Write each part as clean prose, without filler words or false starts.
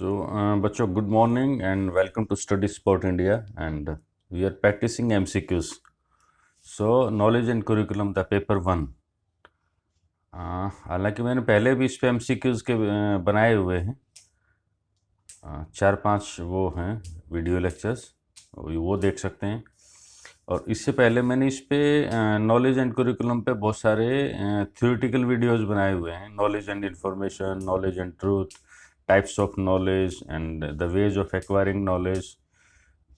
बच्चों, good morning and welcome to Study Sport India, and we are practicing MCQs. So knowledge and curriculum the paper 1. हालांकि मैंने पहले भी इस पे MCQs के बनाए हुए हैं, 4-5 वो हैं वीडियो लेक्चर्स, वो देख सकते हैं। और इससे पहले मैंने इस पे नॉलेज एंड करिकुलम पे बहुत सारे थ्योरेटिकल वीडियोस बनाए हुए हैं, knowledge and information, knowledge and truth, types of knowledge and the ways of acquiring knowledge.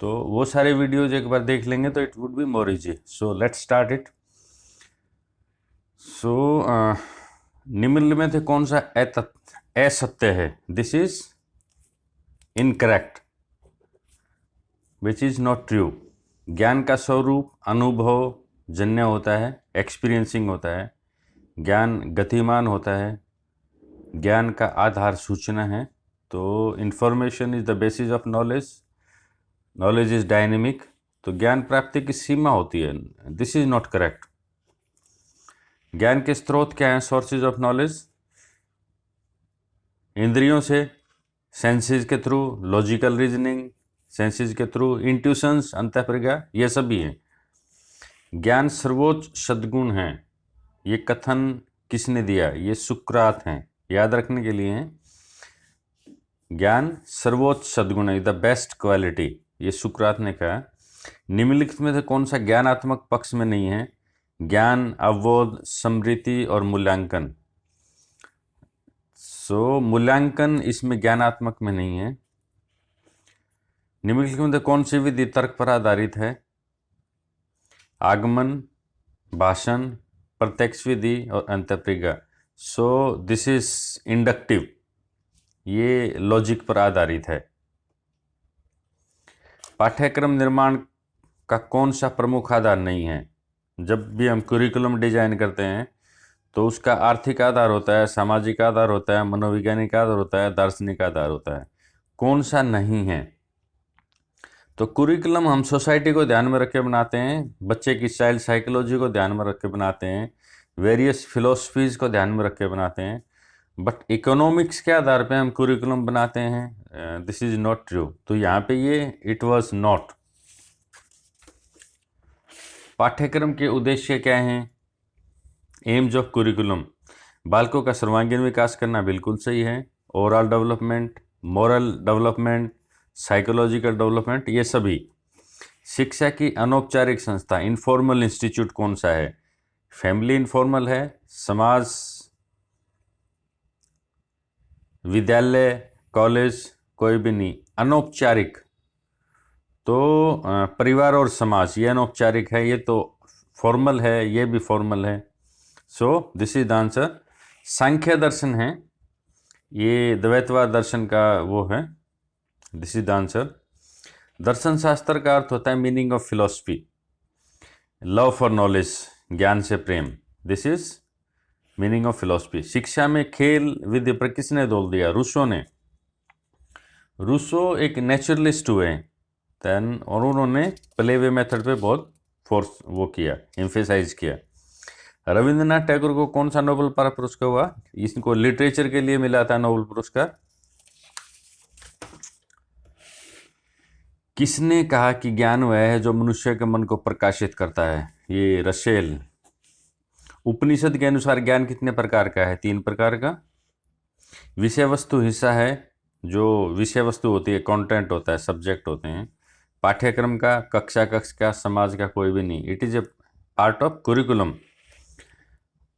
तो वो सारे वीडियोज एक बार देख लेंगे तो it would be more easy. So let's start it. So निम्नलिखित में से कौन सा असत्य है? This is incorrect, which is not true. ज्ञान का स्वरूप अनुभव जन्य होता है, एक्सपीरियंसिंग होता है। ज्ञान गतिमान होता है, ज्ञान का आधार सूचना है। तो information is the basis of knowledge, knowledge is dynamic. तो ज्ञान प्राप्ति की सीमा होती है, दिस इज नॉट करेक्ट। ज्ञान के स्रोत क्या हैं? सोर्सेज ऑफ नॉलेज इंद्रियों से, सेंसेस के थ्रू, लॉजिकल रीजनिंग, सेंसेस के थ्रू, इंट्यूशंस, अंतःप्रज्ञा, ये सभी हैं। ज्ञान सर्वोच्च सद्गुण है, ये कथन किसने दिया? ये सुकरात हैं, याद रखने के लिए हैं। ज्ञान सर्वोच्च सद्गुण है, द बेस्ट क्वालिटी, ये सुकरात ने कहा। निम्नलिखित में से कौन सा ज्ञानात्मक पक्ष में नहीं है? ज्ञान, अवबोध, स्मृति और मूल्यांकन। सो मूल्यांकन इसमें ज्ञानात्मक में नहीं है। निम्नलिखित में कौन सी विधि तर्क पर आधारित है? आगमन, भाषण, प्रत्यक्ष विधि और अंतःप्रज्ञा। सो दिस इज इंडक्टिव, ये लॉजिक पर आधारित है। पाठ्यक्रम निर्माण का कौन सा प्रमुख आधार नहीं है? जब भी हम करिकुलम डिजाइन करते हैं तो उसका आर्थिक आधार होता है, सामाजिक आधार होता है, मनोवैज्ञानिक आधार होता है, दार्शनिक आधार होता है। कौन सा नहीं है? तो कुरिकुलम हम सोसाइटी को ध्यान में रख के बनाते हैं, बच्चे की चाइल्ड साइकोलॉजी को ध्यान में रख के बनाते हैं, वेरियस फिलोसफीज़ को ध्यान में रख के बनाते हैं। बट इकोनॉमिक्स के आधार पे हम कुरिकुलम बनाते हैं, दिस इज नॉट ट्रू। तो यहाँ पे ये इट वाज नॉट। पाठ्यक्रम के उद्देश्य क्या हैं? एम्स ऑफ कुरिकुलम, बालकों का सर्वांगीण विकास करना बिल्कुल सही है। Overall development, moral development, psychological development, ये सभी। शिक्षा की अनौपचारिक संस्था, इनफॉर्मल इंस्टीट्यूट कौन सा है? फैमिली इनफॉर्मल है, समाज, विद्यालय, कॉलेज, कोई भी नहीं। अनौपचारिक तो परिवार और समाज, ये अनौपचारिक है, ये तो फॉर्मल है, ये भी फॉर्मल है। So this is the answer. सांख्य दर्शन है, ये द्वैतवाद दर्शन का वो है, दिस इज द आंसर। दर्शन शास्त्र का अर्थ होता है meaning of philosophy, love for knowledge, ज्ञान से प्रेम, this is meaning of philosophy. शिक्षा में खेल विधि पर किसने जोर दिया? रूसो ने। रूसो एक नेचुरलिस्ट हुए देन, और उन्होंने प्ले वे मेथड पे बहुत फोर्स वो किया, एम्फेसाइज किया। रविंद्रनाथ टैगोर को कौन सा नोबेल पुरस्कार हुआ? इसको लिटरेचर के लिए मिला था नोबेल पुरस्कार। किसने कहा कि ज्ञान वह है जो मनुष्य के मन को प्रकाशित करता है? ये रसेल। उपनिषद के अनुसार ज्ञान कितने प्रकार का है? 3 प्रकार का। विषय वस्तु हिस्सा है, जो विषय वस्तु होती है, कंटेंट होता है, सब्जेक्ट होते हैं। पाठ्यक्रम का, कक्षा का, समाज का, कोई भी नहीं। It is a part of curriculum.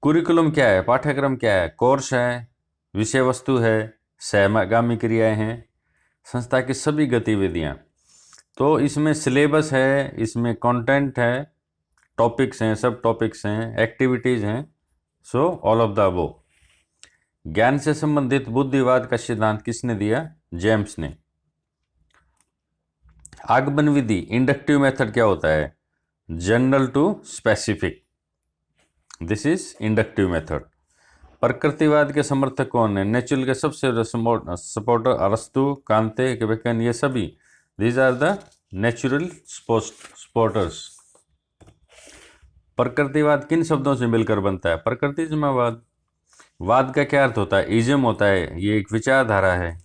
Curriculum क्या है? पाठ्यक्रम क्या है? कोर्स है, विषय वस्तु है, सहगामी क्रियाएं हैं, संस्था की सभी गतिविधियां। तो इसमें सिलेबस है, इसमें कंटेंट है, टॉपिक्स हैं, सब टॉपिक्स हैं, एक्टिविटीज़ हैं। So all of the above. ज्ञान से संबंधित बुद्धिवाद का सिद्धांत किसने दिया? जेम्स ने। आगमन विधि, इंडक्टिव मेथड क्या होता है? General to specific, this is inductive method. प्रकृतिवाद के समर्थक कौन है? नेचुरल के सबसे सपोर्टर अरस्तु, कांते, बेकन, ये सभी, these are the natural supporters. प्रकृतिवाद किन शब्दों से मिलकर बनता है? प्रकृतिजमवाद। वाद का क्या अर्थ होता है? इज्म होता है, ये एक विचारधारा है।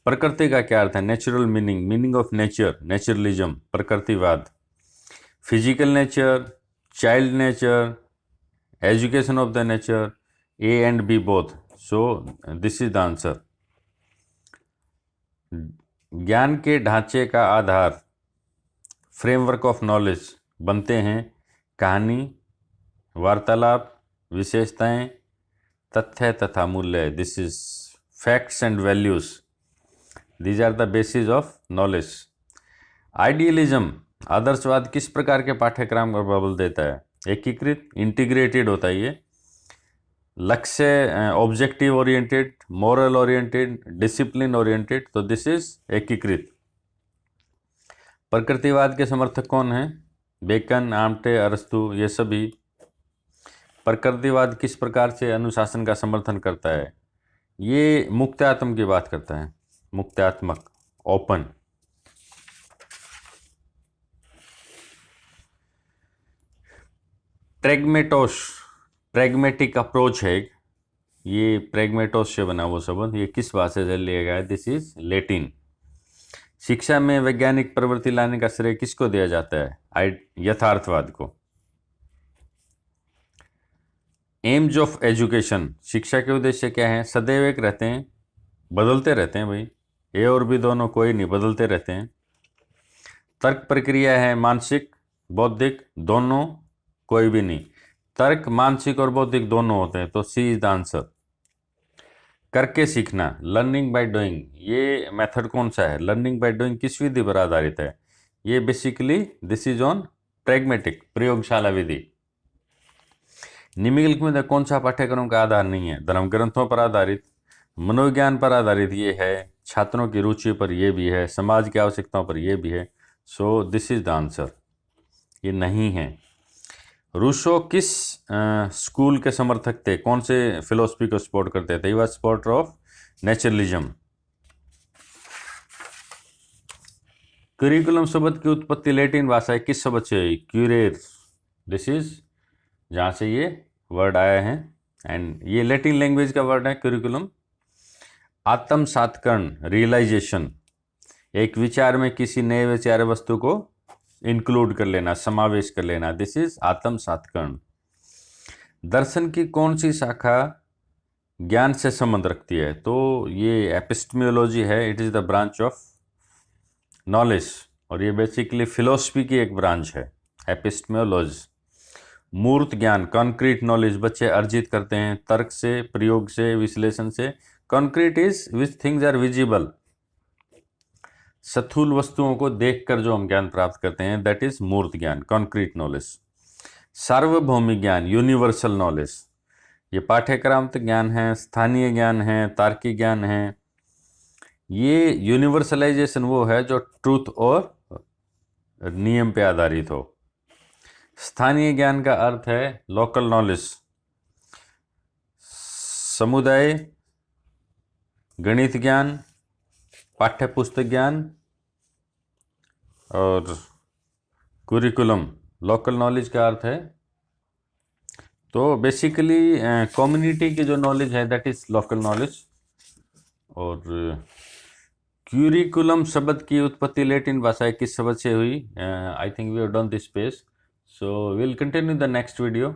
प्रकृति का क्या अर्थ है? Natural meaning, meaning of nature, naturalism, प्रकृतिवाद। Physical nature, child nature, education of the nature, A and B both. So this is the answer. ज्ञान के ढांचे का आधार, फ्रेमवर्क ऑफ नॉलेज बनते हैं कहानी, वार्तालाप, विशेषताएं, तथ्य तथा मूल्य। This is facts and values, these are the basis of knowledge. Idealism, आदर्शवाद किस प्रकार के पाठ्यक्रम का बल देता है? एकीकृत, इंटीग्रेटेड होता है ये। लक्ष्य, objective oriented, moral oriented, discipline oriented, तो दिस इज एकीकृत। प्रकृतिवाद के समर्थक कौन हैं? बेकन, आमटे, अरस्तु, ये सभी। प्रकृतिवाद किस प्रकार से अनुशासन का समर्थन करता है? ये मुक्त्यात्म की बात करता है, मुक्त्यात्मक, ओपन। ट्रैगमेटोस, प्रैग्मेटिक अप्रोच है, ये प्रैग्मेटोस से बना वो शब्द, ये किस भाषा से लिया गया है? This is Latin. शिक्षा में वैज्ञानिक प्रवृत्ति लाने का श्रेय किसको दिया जाता है? यथार्थवाद को। एम्स ऑफ एजुकेशन, शिक्षा के उद्देश्य क्या है? सदैव एक रहते हैं, बदलते रहते हैं भाई, ए और बी दोनों कोई नहीं, बदलते रहते हैं। तर्क प्रक्रिया है मानसिक, बौद्धिक, दोनों, कोई भी नहीं। तर्क मानसिक और बौद्धिक दोनों होते हैं, तो सी इज द आंसर। करके सीखना, लर्निंग बाय डूइंग, ये मेथड कौन सा है? लर्निंग बाय डूइंग किस विधि पर आधारित है? ये basically this is on pragmatic, प्रयोगशाला विधि। निम्नलिखित में कौन सा पाठ्यक्रम का आधार नहीं है? धर्म ग्रंथों पर आधारित, मनोविज्ञान पर आधारित ये है, छात्रों की रुचि पर ये भी है, समाज की आवश्यकताओं पर ये भी है। So this is the answer, ये नहीं है। रूसो किस स्कूल के समर्थक थे? कौन से फिलोसफी को सपोर्ट करते थे? He was supporter of naturalism. Curriculum शब्द की उत्पत्ति लैटिन भाषा किस शब्द से हुई? क्यूरेर, दिस इज जहाँ से ये वर्ड आया है, एंड ये लैटिन लैंग्वेज का वर्ड है करिकुलम। आत्म सात्कर्ण, रियलाइजेशन, एक विचार में किसी नए विचार वस्तु को इंक्लूड कर लेना, समावेश कर लेना, दिस इज आत्म सात्कर्ण। दर्शन की कौन सी शाखा ज्ञान से संबंध रखती है? तो ये एपिस्टेमोलॉजी है, it is the branch of knowledge, और ये बेसिकली फिलोसफी की एक ब्रांच है, एपिस्टेमोलॉजी। मूर्त ज्ञान, कॉन्क्रीट नॉलेज बच्चे अर्जित करते हैं तर्क से, प्रयोग से, विश्लेषण से। Concrete is which things are visible, स्थूल वस्तुओं को देखकर जो हम ज्ञान प्राप्त करते हैं, दैट इज मूर्त ज्ञान, कॉन्क्रीट नॉलेज। सार्वभौमिक ज्ञान, यूनिवर्सल नॉलेज, ये पाठ्यक्रमात्मक ज्ञान है, स्थानीय ज्ञान है, तार्किक ज्ञान है। ये यूनिवर्सलाइजेशन वो है जो ट्रूथ और नियम पे आधारित हो। स्थानीय ज्ञान का अर्थ है लोकल नॉलेज, समुदाय, गणित ज्ञान, पाठ्यपुस्तक ज्ञान, और कुरिकुलम लोकल नॉलेज का अर्थ है। तो बेसिकली कम्युनिटी की जो नॉलेज है दैट इज लोकल नॉलेज। और क्यूरिकुलम शब्द की उत्पत्ति लैटिन भाषा किस शब्द से हुई? I think we have done this page, so will continue the next video.